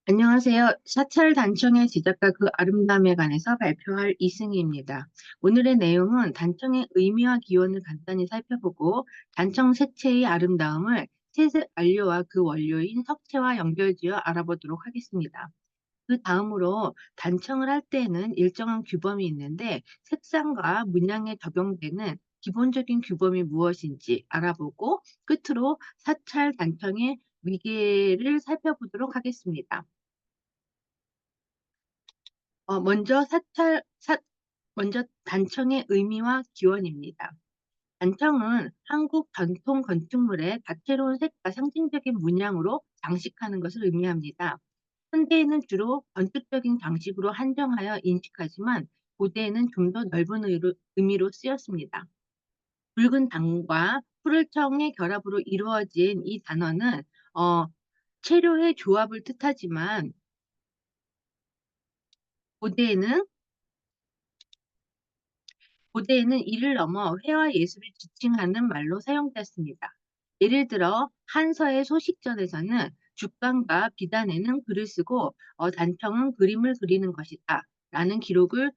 안녕하세요. 사찰 단청의 제작과 그 아름다움에 관해서 발표할 이승희입니다. 오늘의 내용은 단청의 의미와 기원을 간단히 살펴보고 단청 색채의 아름다움을 채색 안료와 그 원료인 석채와 연결지어 알아보도록 하겠습니다. 그 다음으로 단청을 할 때에는 일정한 규범이 있는데 색상과 문양에 적용되는 기본적인 규범이 무엇인지 알아보고 끝으로 사찰 단청의 위계를 살펴보도록 하겠습니다. 어 먼저 사찰 사 먼저 단청의 의미와 기원입니다. 단청은 한국 전통 건축물의 다채로운 색과 상징적인 문양으로 장식하는 것을 의미합니다. 현대에는 주로 건축적인 장식으로 한정하여 인식하지만 고대에는 좀 더 넓은 의미로 쓰였습니다. 붉은 당과 푸를 청의 결합으로 이루어진 이 단어는 어 체류의 조합을 뜻하지만 고대에는 고대에는 이를 넘어 회화 예술을 지칭하는 말로 사용되었습니다. 예를 들어 한서의 소식전에서는 죽간과 비단에는 글을 쓰고 단청은 그림을 그리는 것이다 라는 기록을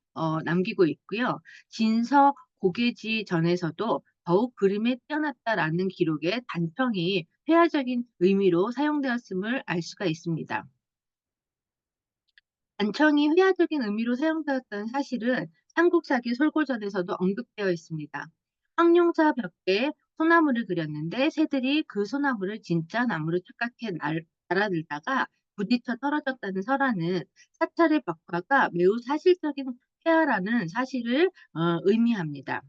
남기고 있고요. 진서 고개지전에서도 더욱 그림에 뛰어났다라는 기록에 단청이 회화적인 의미로 사용되었음을 알 수가 있습니다. 단청이 회화적인 의미로 사용되었다는 사실은 삼국사기 솔고전에서도 언급되어 있습니다. 황룡사 벽에 소나무를 그렸는데 새들이 그 소나무를 진짜 나무로 착각해 날아들다가 부딪혀 떨어졌다는 설화는 사찰의 벽화가 매우 사실적인 회화라는 사실을 의미합니다.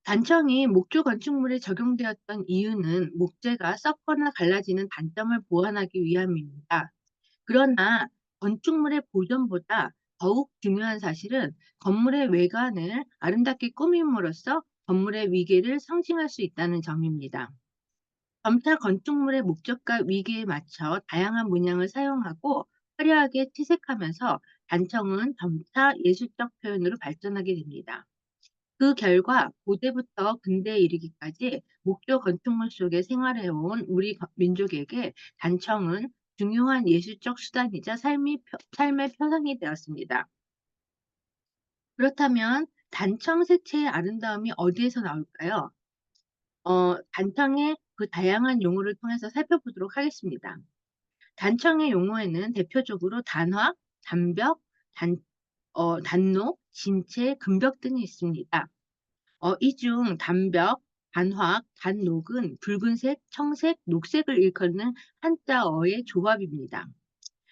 단청이 목조 건축물에 적용되었던 이유는 목재가 썩거나 갈라지는 단점을 보완하기 위함입니다. 그러나 건축물의 보존보다 더욱 중요한 사실은 건물의 외관을 아름답게 꾸밈으로써 건물의 위계를 상징할 수 있다는 점입니다. 점차 건축물의 목적과 위계에 맞춰 다양한 문양을 사용하고 화려하게 채색하면서 단청은 점차 예술적 표현으로 발전하게 됩니다. 그 결과 고대부터 근대에 이르기까지 목조 건축물 속에 생활해온 우리 민족에게 단청은 중요한 예술적 수단이자 삶의 표상이 되었습니다. 그렇다면 단청 색채의 아름다움이 어디에서 나올까요? 단청의 그 다양한 용어를 통해서 살펴보도록 하겠습니다. 단청의 용어에는 대표적으로 단화, 단벽, 단록, 진체, 금벽 등이 있습니다. 이 중 단벽, 단화, 단록은 붉은색, 청색, 녹색을 일컫는 한자어의 조합입니다.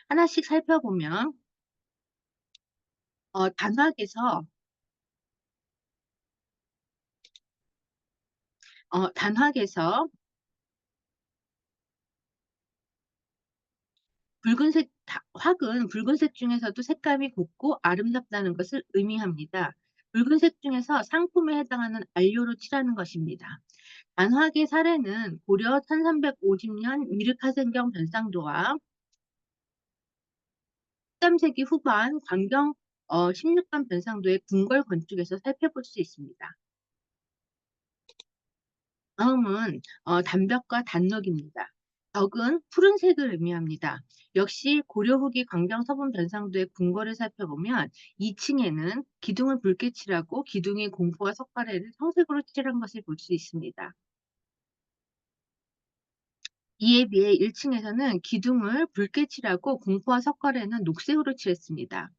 하나씩 살펴보면 단확에서 단확에서 확은 붉은색 중에서도 색감이 곱고 아름답다는 것을 의미합니다. 붉은색 중에서 상품에 해당하는 안료로 칠하는 것입니다. 단확의 사례는 고려 1350년 미르카생경 변상도와 13세기 후반 광경 16간 변상도의 궁궐 건축에서 살펴볼 수 있습니다. 다음은 단벽과 단록입니다. 벽은 푸른색을 의미합니다. 역시 고려 후기 광경 서분 변상도의 궁궐을 살펴보면 2층에는 기둥을 붉게 칠하고 기둥의 공포와 석가래를 청색으로 칠한 것을 볼 수 있습니다. 이에 비해 1층에서는 기둥을 붉게 칠하고 공포와 석가래는 녹색으로 칠했습니다.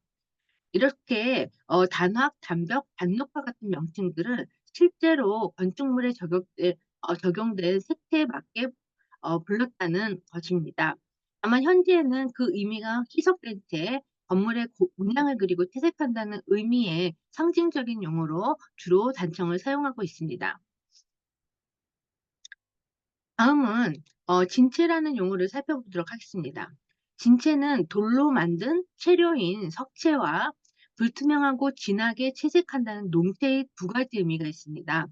이렇게 단확, 단벽, 단록과 같은 명칭들은 실제로 건축물에 적용된 색채에 맞게 불렀다는 것입니다. 다만 현재에는 그 의미가 희석된 채 건물의 문양을 그리고 채색한다는 의미의 상징적인 용어로 주로 단청을 사용하고 있습니다. 다음은 진체라는 용어를 살펴보도록 하겠습니다. 진체는 돌로 만든 체료인 석체와 불투명하고 진하게 채색한다는 농체의 두 가지 의미가 있습니다.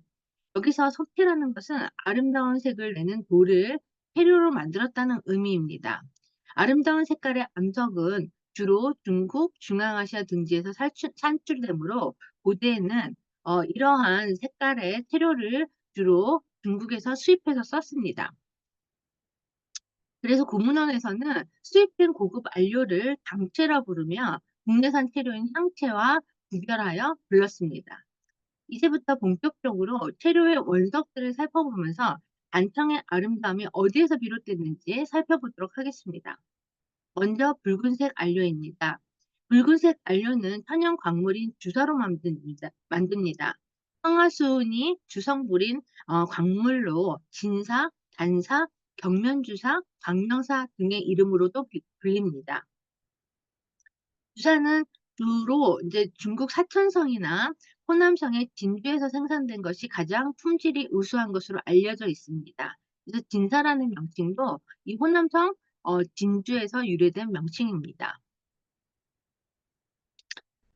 여기서 석체라는 것은 아름다운 색을 내는 돌을 체료로 만들었다는 의미입니다. 아름다운 색깔의 암석은 주로 중국, 중앙아시아 등지에서 산출되므로 고대에는 이러한 색깔의 체료를 주로 중국에서 수입해서 썼습니다. 그래서 고문원에서는 수입된 고급 안료를 당체라 부르며 국내산 재료인 향채와 구별하여 불렀습니다. 이제부터 본격적으로 재료의 원석들을 살펴보면서 단청의 아름다움이 어디에서 비롯됐는지 살펴보도록 하겠습니다. 먼저 붉은색 안료입니다. 붉은색 안료는 천연 광물인 주사로 만듭니다. 황화수은이 주성분인 광물로 진사, 단사, 경면주사, 광명사 등의 이름으로도 불립니다. 주사는 주로 이제 중국 사천성이나 호남성의 진주에서 생산된 것이 가장 품질이 우수한 것으로 알려져 있습니다. 그래서 진사라는 명칭도 이 호남성 진주에서 유래된 명칭입니다.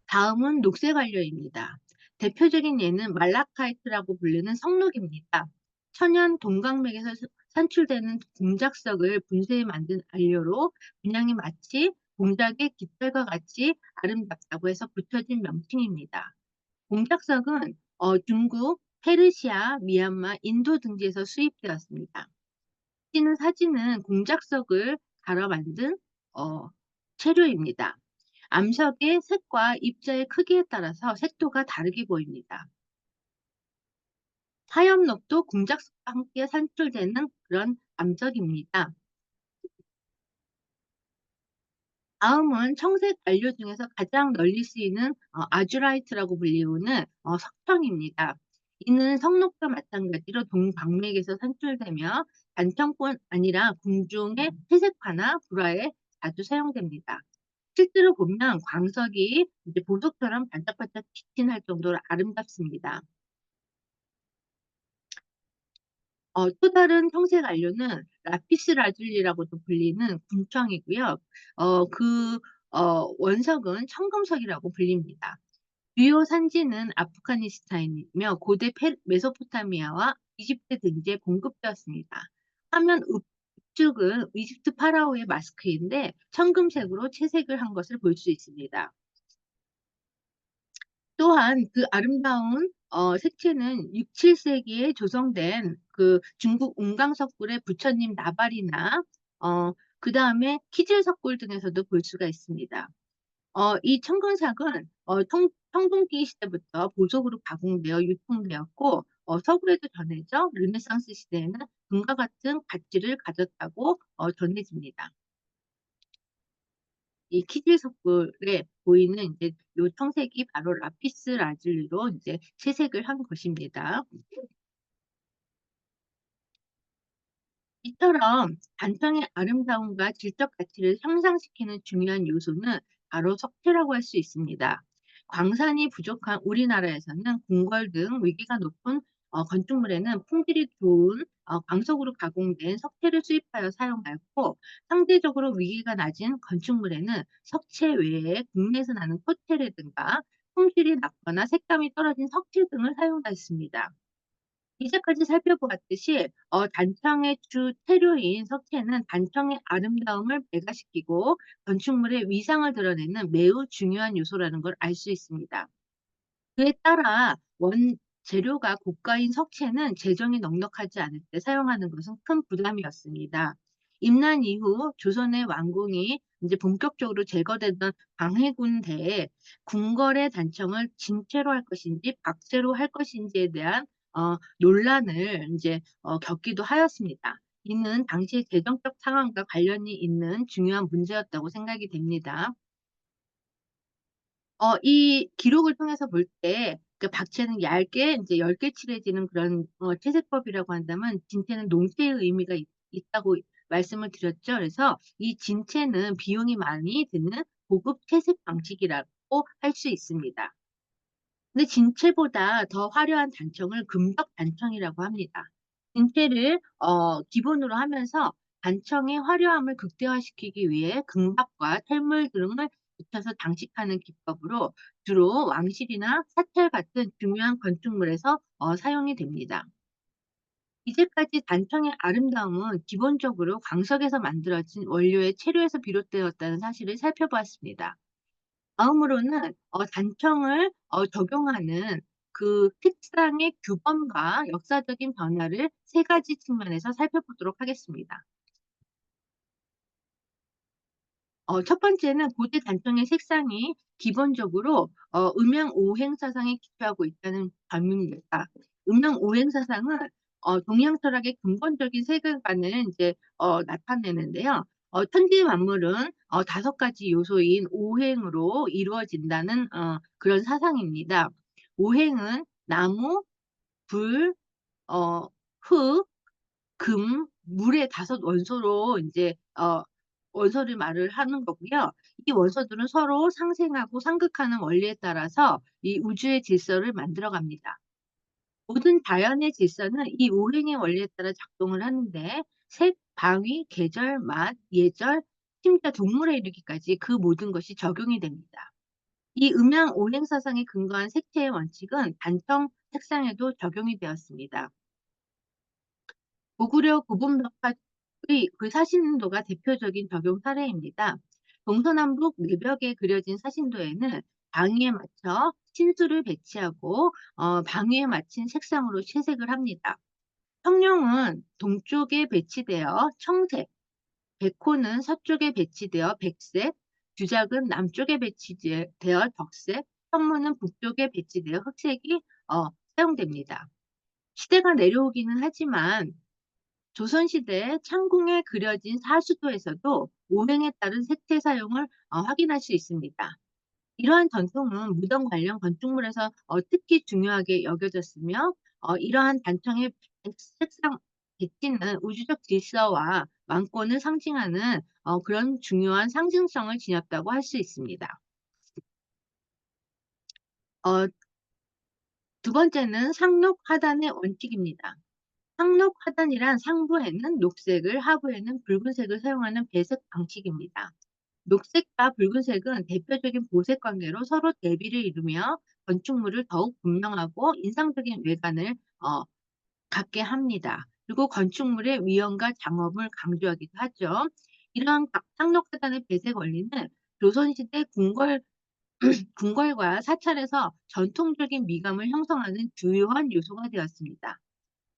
다음은 녹색 안료입니다. 대표적인 예는 말라카이트라고 불리는 성록입니다. 천연 동강맥에서 산출되는 공작석을 분쇄해 만든 안료로 분양이 마치 공작의 깃털과 같이 아름답다고 해서 붙여진 명칭입니다. 공작석은 중국, 페르시아, 미얀마, 인도 등지에서 수입되었습니다. 사진은 공작석을 갈아 만든 어, 재료입니다. 암석의 색과 입자의 크기에 따라서 색도가 다르게 보입니다. 화염록도 공작석과 함께 산출되는 그런 암석입니다. 다음은 청색 안료 중에서 가장 널리 쓰이는 아주라이트라고 불리우는 석청입니다. 이는 성록과 마찬가지로 동방맥에서 산출되며 단청뿐 아니라 궁중의 채색화나 불화에 자주 사용됩니다. 실제로 보면 광석이 이제 보석처럼 반짝반짝 빛이 정도로 아름답습니다. 또 다른 청색 안료는 라피스 라줄리라고도 불리는 금청이고요. 원석은 청금석이라고 불립니다. 주요 산지는 아프가니스탄이며 고대 메소포타미아와 이집트 등지에 공급되었습니다. 화면 우측은 이집트 파라오의 마스크인데 청금색으로 채색을 한 것을 볼 수 있습니다. 또한 그 아름다운 색채는 6, 7세기에 조성된 그 중국 운강석굴의 부처님 나발이나 그다음에 키질석굴 등에서도 볼 수가 있습니다. 이 청금석은 청동기 시대부터 보석으로 가공되어 유통되었고 서구에도 전해져 르네상스 시대에는 금과 같은 가치를 가졌다고 전해집니다. 이 키질석굴에 보이는 이제 요 청색이 바로 라피스 라줄리로 이제 채색을 한 것입니다. 이처럼 단청의 아름다움과 질적 가치를 향상시키는 중요한 요소는 바로 석재라고 할 수 있습니다. 광산이 부족한 우리나라에서는 궁궐 등 위계가 높은 건축물에는 품질이 좋은 광석으로 가공된 석재를 수입하여 사용하였고 상대적으로 위계가 낮은 건축물에는 석재 외에 국내에서 나는 코테르든가 품질이 낮거나 색감이 떨어진 석재 등을 사용하였습니다. 이제까지 살펴보았듯이 단청의 주 재료인 석재는 단청의 아름다움을 배가시키고 건축물의 위상을 드러내는 매우 중요한 요소라는 걸 알 수 있습니다. 그에 따라 재료가 고가인 석재는 재정이 넉넉하지 않을 때 사용하는 것은 큰 부담이었습니다. 임난 이후 조선의 완공이 이제 본격적으로 제거되던 광해군대에 궁궐의 단청을 진채로 할 것인지 박채로 할 것인지에 대한 논란을 이제 겪기도 하였습니다. 이는 당시의 재정적 상황과 관련이 있는 중요한 문제였다고 생각이 됩니다. 이 기록을 통해서 볼 때 그 박채는 얇게 이제 10개 칠해지는 그런 채색법이라고 한다면 진채는 농채의 의미가 있다고 말씀을 드렸죠. 그래서 이 진채는 비용이 많이 드는 고급 채색 방식이라고 할 수 있습니다. 근데 진채보다 더 화려한 단청을 금박 단청이라고 합니다. 진채를 기본으로 하면서 단청의 화려함을 극대화시키기 위해 금박과 철물 등을 붙여서 장식하는 기법으로 주로 왕실이나 사찰 같은 중요한 건축물에서 사용이 됩니다. 이제까지 단청의 아름다움은 기본적으로 광석에서 만들어진 원료의 체류에서 비롯되었다는 사실을 살펴보았습니다. 다음으로는 단청을 적용하는 그 특상의 규범과 역사적인 변화를 세 가지 측면에서 살펴보도록 하겠습니다. 첫 번째는 고대 단청의 색상이 기본적으로 음양 오행 사상에 기초하고 있다는 점입니다. 음양 오행 사상은 동양 철학의 근본적인 세계관을 인제 나타내는데요. 천지 만물은 5 가지 요소인 오행으로 이루어진다는 그런 사상입니다. 오행은 나무, 불, 어 흙, 금, 물의 5 원소로 인제 원소를 말을 하는 거고요. 이 원소들은 서로 상생하고 상극하는 원리에 따라서 이 우주의 질서를 만들어 갑니다. 모든 자연의 질서는 이 오행의 원리에 따라 작동을 하는데 색, 방위, 계절, 맛, 예절, 심지어 동물에 이르기까지 그 모든 것이 적용이 됩니다. 이 음양 오행 사상에 근거한 색채의 원칙은 단청 색상에도 적용이 되었습니다. 고구려 고분박학의 그 사신도가 대표적인 적용 사례입니다. 동서남북 내벽에 그려진 사신도에는 방위에 맞춰 신수를 배치하고 방위에 맞춘 색상으로 채색을 합니다. 청룡은 동쪽에 배치되어 청색, 백호는 서쪽에 배치되어 백색, 주작은 남쪽에 배치되어 적색, 현무는 북쪽에 배치되어 흑색이 사용됩니다. 시대가 내려오기는 하지만 조선시대 창궁에 그려진 사수도에서도 오행에 따른 색채 사용을 확인할 수 있습니다. 이러한 전통은 무덤 관련 건축물에서 특히 중요하게 여겨졌으며 이러한 단청의 색상 배치는 우주적 질서와 왕권을 상징하는 그런 중요한 상징성을 지녔다고 할 수 있습니다. 어 2 번째는 상록 하단의 원칙입니다. 상록 하단이란 상부에는 녹색을 하부에는 붉은색을 사용하는 배색 방식입니다. 녹색과 붉은색은 대표적인 보색 관계로 서로 대비를 이루며 건축물을 더욱 분명하고 인상적인 외관을 갖게 합니다. 그리고 건축물의 위엄과 장엄을 강조하기도 하죠. 이러한 상록 하단의 배색 원리는 조선시대 궁궐과 사찰에서 전통적인 미감을 형성하는 주요한 요소가 되었습니다.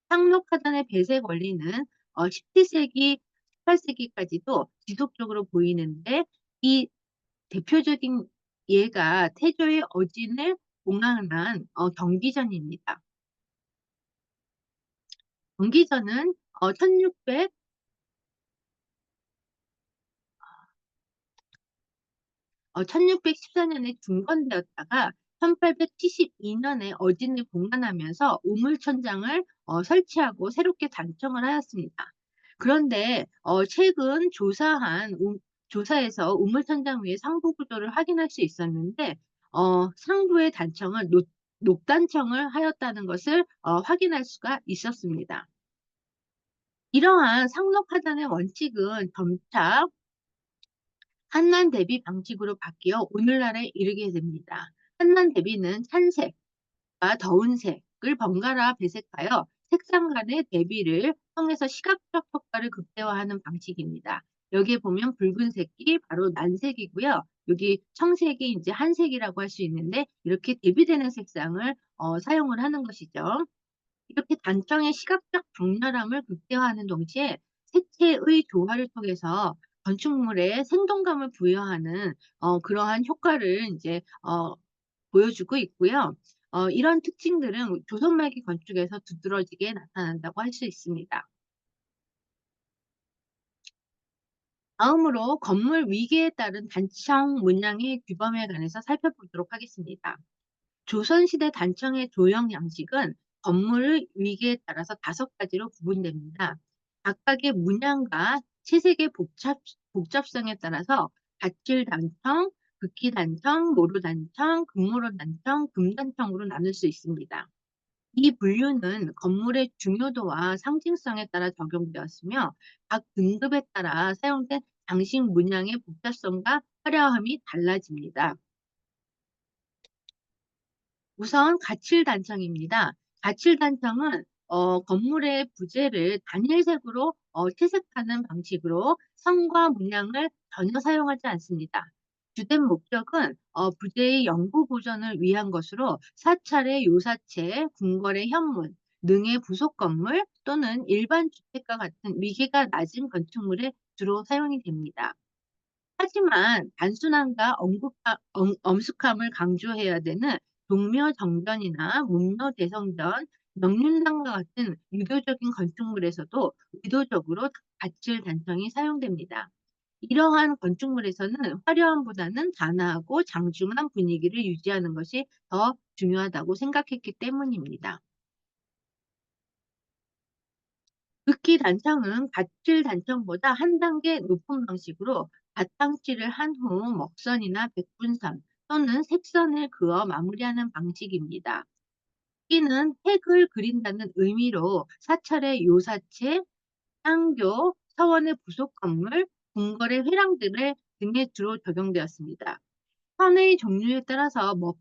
상록하단의 배색 원리는 17세기, 18세기까지도 지속적으로 보이는데 이 대표적인 예가 태조의 어진을 봉안한 경기전입니다. 경기전은 1600 1614 년에 중건되었다가 1872 년에 어진을 봉안하면서 우물천장을 설치하고 새롭게 단청을 하였습니다. 그런데 최근 조사에서 우물천장 위에 상부 구조를 확인할 수 있었는데 상부의 단청은 녹단청을 하였다는 것을 확인할 수가 있었습니다. 이러한 상록하단의 원칙은 점차 한난 대비 방식으로 바뀌어 오늘날에 이르게 됩니다. 한난 대비는 찬색과 더운 색을 번갈아 배색하여 색상 간의 대비를 통해서 시각적 효과를 극대화하는 방식입니다. 여기에 보면 붉은색이 바로 난색이고요. 여기 청색이 이제 한색이라고 할 수 있는데 이렇게 대비되는 색상을 사용을 하는 것이죠. 이렇게 단청의 시각적 강렬함을 극대화하는 동시에 색채의 조화를 통해서 건축물에 생동감을 부여하는 그러한 효과를 인제 보여주고 있고요. 이런 특징들은 조선 말기 건축에서 두드러지게 나타난다고 할 수 있습니다. 다음으로 건물 위계에 따른 단청 문양의 규범에 관해서 살펴보도록 하겠습니다. 조선시대 단청의 조형 양식은 건물의 위계에 따라서 5가지로 구분됩니다. 각각의 문양과 채색의 복잡성에 따라서 가칠단청, 극희단청, 모루단청, 금모로단청, 금단청으로 나눌 수 있습니다. 이 분류는 건물의 중요도와 상징성에 따라 적용되었으며 각 등급에 따라 사용된 장식 문양의 복잡성과 화려함이 달라집니다. 우선 가칠단청입니다. 가칠단청은 건물의 부재를 단일색으로 채색하는 방식으로 성과 문양을 전혀 사용하지 않습니다. 주된 목적은 부재의 영구 보존을 위한 것으로 사찰의 요사체, 궁궐의 현문, 능의 부속 건물 또는 일반 주택과 같은 위계가 낮은 건축물에 주로 사용이 됩니다. 하지만 단순함과 엄숙함을 강조해야 되는 동묘 정전이나 문묘 대성전, 명륜당과 같은 유교적인 건축물에서도 의도적으로 닫힐 단청이 사용됩니다. 이러한 건축물에서는 화려함보다는 단아하고 장중한 분위기를 유지하는 것이 더 중요하다고 생각했기 때문입니다. 극히 단청은 밭질 단청보다 한 단계 높은 방식으로 바탕칠을 한 후 먹선이나 백분선 또는 색선을 그어 마무리하는 방식입니다. 끼는 획을 그린다는 의미로 사찰의 요사체, 상교, 서원의 부속 건물, 궁궐의 회랑들을 등에 주로 적용되었습니다. 선의 종류에 따라서 먹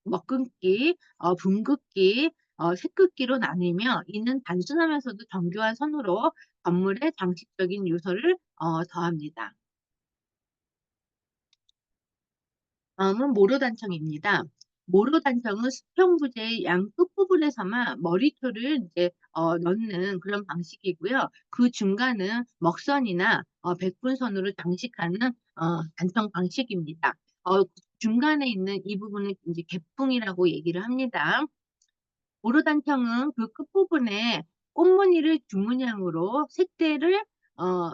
먹금기, 분긋기, 색긋기로 나뉘며 이는 단순하면서도 정교한 선으로 건물에 장식적인 요소를 더합니다. 다음은 모로단청입니다. 모로단청은 수평부재의 양 끝부분에서만 머리털을 이제 넣는 그런 방식이고요. 그 중간은 먹선이나 백분선으로 장식하는 단청 방식입니다. 중간에 있는 이 부분을 이제 개풍이라고 얘기를 합니다. 모로단청은 그 끝부분에 꽃무늬를 주문양으로 색대를 어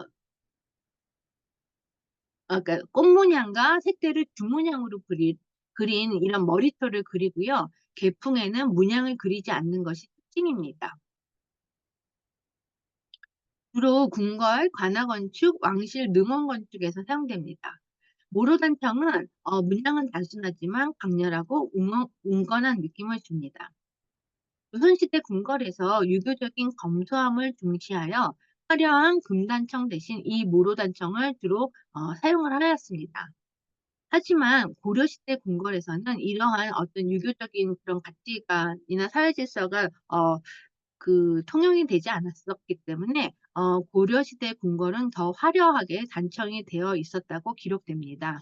그러니까 꽃문양과 색대를 주문양으로 그린 이런 머리털을 그리고요. 개풍에는 문양을 그리지 않는 것이 특징입니다. 주로 궁궐, 관아건축, 왕실, 능원건축에서 사용됩니다. 모로단청은 문양은 단순하지만 강렬하고 운건한 느낌을 줍니다. 조선시대 궁궐에서 유교적인 검소함을 중시하여 화려한 금단청 대신 이 모로단청을 주로 사용을 하였습니다. 하지만 고려시대 궁궐에서는 이러한 어떤 유교적인 그런 가치관이나 사회 질서가 통용이 되지 않았었기 때문에 고려시대 궁궐은 더 화려하게 단청이 되어 있었다고 기록됩니다.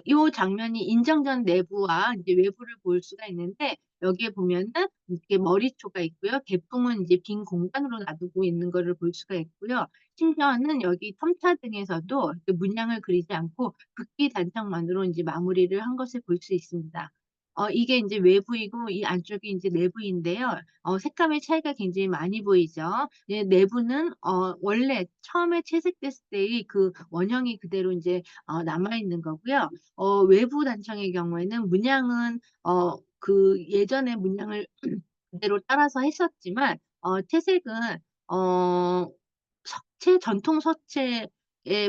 요 장면이 인정전 내부와 이제 외부를 볼 수가 있는데 여기에 보면은 이렇게 머리초가 있고요. 개풍은 이제 빈 공간으로 놔두고 있는 거를 볼 수가 있고요. 심지어는 여기 첨차 등에서도 이렇게 문양을 그리지 않고 극기 단청만으로 이제 마무리를 한 것을 볼 수 있습니다. 이게 이제 외부이고 이 안쪽이 이제 내부인데요. 색감의 차이가 굉장히 많이 보이죠. 예, 내부는 원래 처음에 채색됐을 때의 그 원형이 그대로 이제 남아 있는 거고요. 외부 단청의 경우에는 문양은 예전의 문양을 그대로 따라서 했었지만 채색은 어 석체 전통 석체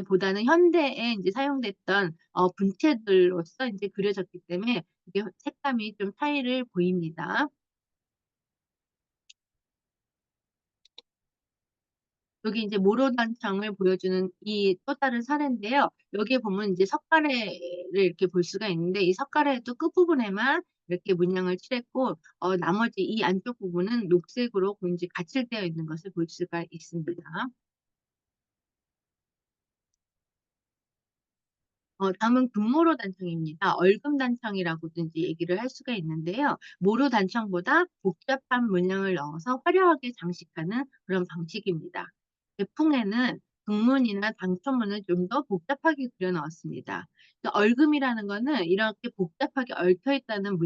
보다는 현대에 이제 사용됐던 분체들로서 이제 그려졌기 때문에 이게 색감이 좀 차이를 보입니다. 여기 이제 모로단청을 보여주는 이 또 다른 사례인데요. 여기에 보면 이제 석가래를 이렇게 볼 수가 있는데 이 석가래도 끝부분에만 이렇게 문양을 칠했고 나머지 이 안쪽 부분은 녹색으로 이제 가칠되어 있는 것을 볼 수가 있습니다. 다음은 금모로 단청입니다. 얼금 단청이라고도 이제 얘기를 할 수가 있는데요. 모로 단청보다 복잡한 문양을 넣어서 화려하게 장식하는 그런 방식입니다. 대풍에는 금문이나 당초문을 좀 더 복잡하게 그려 넣었습니다. 얼금이라는 거는 이렇게 복잡하게 얽혀 있다는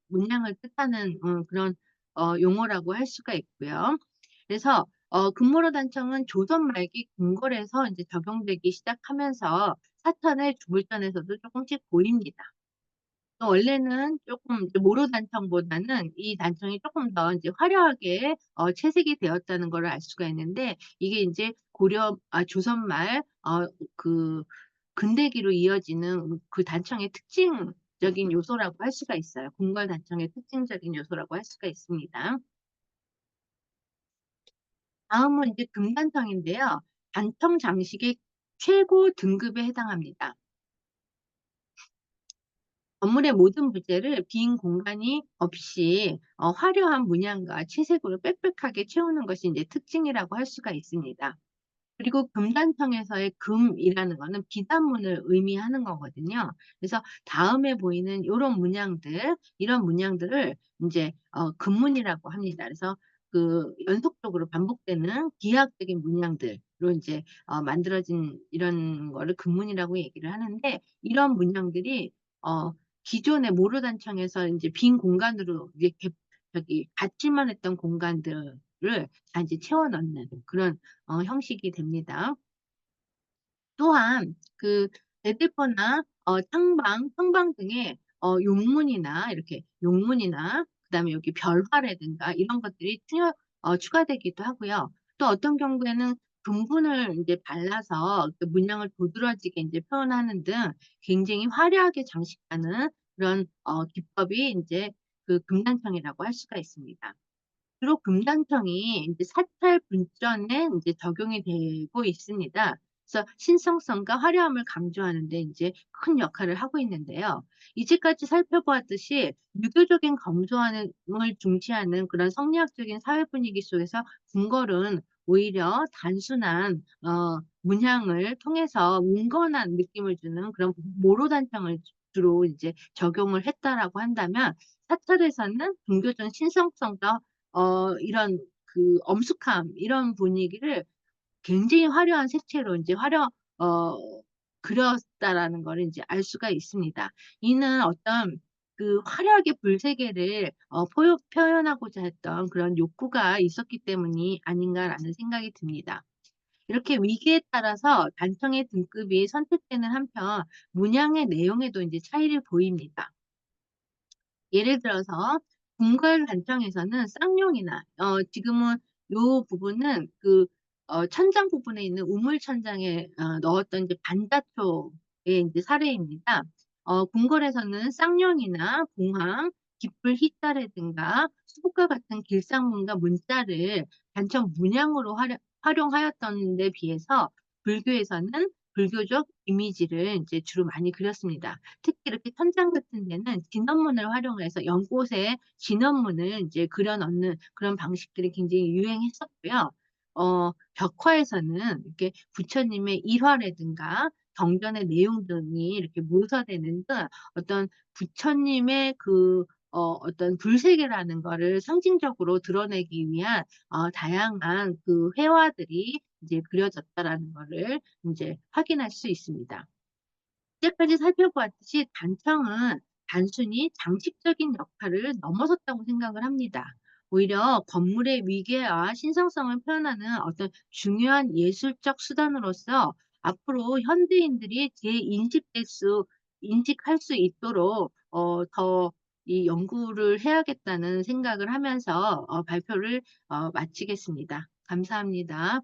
문양을 뜻하는 그런 용어라고 할 수가 있고요. 그래서 금모로 단청은 조선 말기 궁궐에서 이제 적용되기 시작하면서 사천의 주물전에서도 조금씩 보입니다. 원래는 조금 이제 모로 단청보다는 이 단청이 조금 더 이제 화려하게 채색이 되었다는 걸 알 수가 있는데 이게 이제 조선 말 그 근대기로 이어지는 그 단청의 특징적인 요소라고 할 수가 있어요. 궁궐 단청의 특징적인 요소라고 할 수가 있습니다. 다음은 이제 금단청인데요. 단청 장식의 최고 등급에 해당합니다. 건물의 모든 부재를 빈 공간이 없이 화려한 문양과 채색으로 빽빽하게 채우는 것이 이제 특징이라고 할 수가 있습니다. 그리고 금단청에서의 금이라는 거는 비단문을 의미하는 거거든요. 그래서 다음에 보이는 요런 문양들, 이런 문양들을 이제 금문이라고 합니다. 그래서 연속적으로 반복되는 기하학적인 문양들로 인제 만들어진 이런 거를 금문이라고 얘기를 하는데, 이런 문양들이 어 기존의 모르단청에서 인제 빈 공간으로 이제 받칠만 했던 공간들을 다 인제 채워 넣는 그런 형식이 됩니다. 또한 대들보나 창방 등의 용문이나 이렇게 용문이나 그다음에 여기 별화라든가 이런 것들이 추가되기도 하고요. 또 어떤 경우에는 금분을 인제 발라서 그 문양을 도드라지게 인제 표현하는 등 굉장히 화려하게 장식하는 그런 기법이 인제 금단청이라고 할 수가 있습니다. 주로 금단청이 인제 사찰 분전에 인제 적용이 되고 있습니다. 그래서 신성성과 화려함을 강조하는 데 인제 큰 역할을 하고 있는데요. 이제까지 살펴보았듯이 유교적인 검소함을 중시하는 그런 성리학적인 사회 분위기 속에서 궁궐은 오히려 단순한 문양을 통해서 웅건한 느낌을 주는 그런 모로단청을 주로 이제 적용을 했다라고 한다면, 사찰에서는 종교적 신성성과 이런 엄숙함 이런 분위기를 굉장히 화려한 색채로 인제 어 그렸다라는 거를 인제 알 수가 있습니다. 이는 어떤 화려하게 불세계를 표현하고자 했던 그런 욕구가 있었기 때문이 아닌가라는 생각이 듭니다. 이렇게 위기에 따라서 단청의 등급이 선택되는 한편 문양의 내용에도 인제 차이를 보입니다. 예를 들어서 궁궐 단청에서는 쌍용이나 지금은 요 부분은 천장 부분에 있는 우물 천장에 넣었던 이제 반다초의 인제 사례입니다. 궁궐에서는 쌍용이나 봉황, 깃불 히자라든가 수국과 같은 길상문과 문자를 단청 문양으로 활용하였던 데 비해서 불교에서는 불교적 이미지를 인제 주로 많이 그렸습니다. 특히 이렇게 천장 같은 데는 진원문을 활용해서 연꽃에 진원문을 인제 그려 넣는 그런 방식들이 굉장히 유행했었고요. 벽화에서는 이렇게 부처님의 일화라든가 경전의 내용 등이 이렇게 묘사되는 등 어떤 부처님의 어떤 불세계라는 거를 상징적으로 드러내기 위한 다양한 회화들이 이제 그려졌다라는 거를 인제 확인할 수 있습니다. 이제까지 살펴보았듯이 단청은 단순히 장식적인 역할을 넘어섰다고 생각을 합니다. 오히려 건물의 위계와 신성성을 표현하는 어떤 중요한 예술적 수단으로서 앞으로 현대인들이 인식할 수 있도록 더 이 연구를 해야겠다는 생각을 하면서 발표를 마치겠습니다. 감사합니다.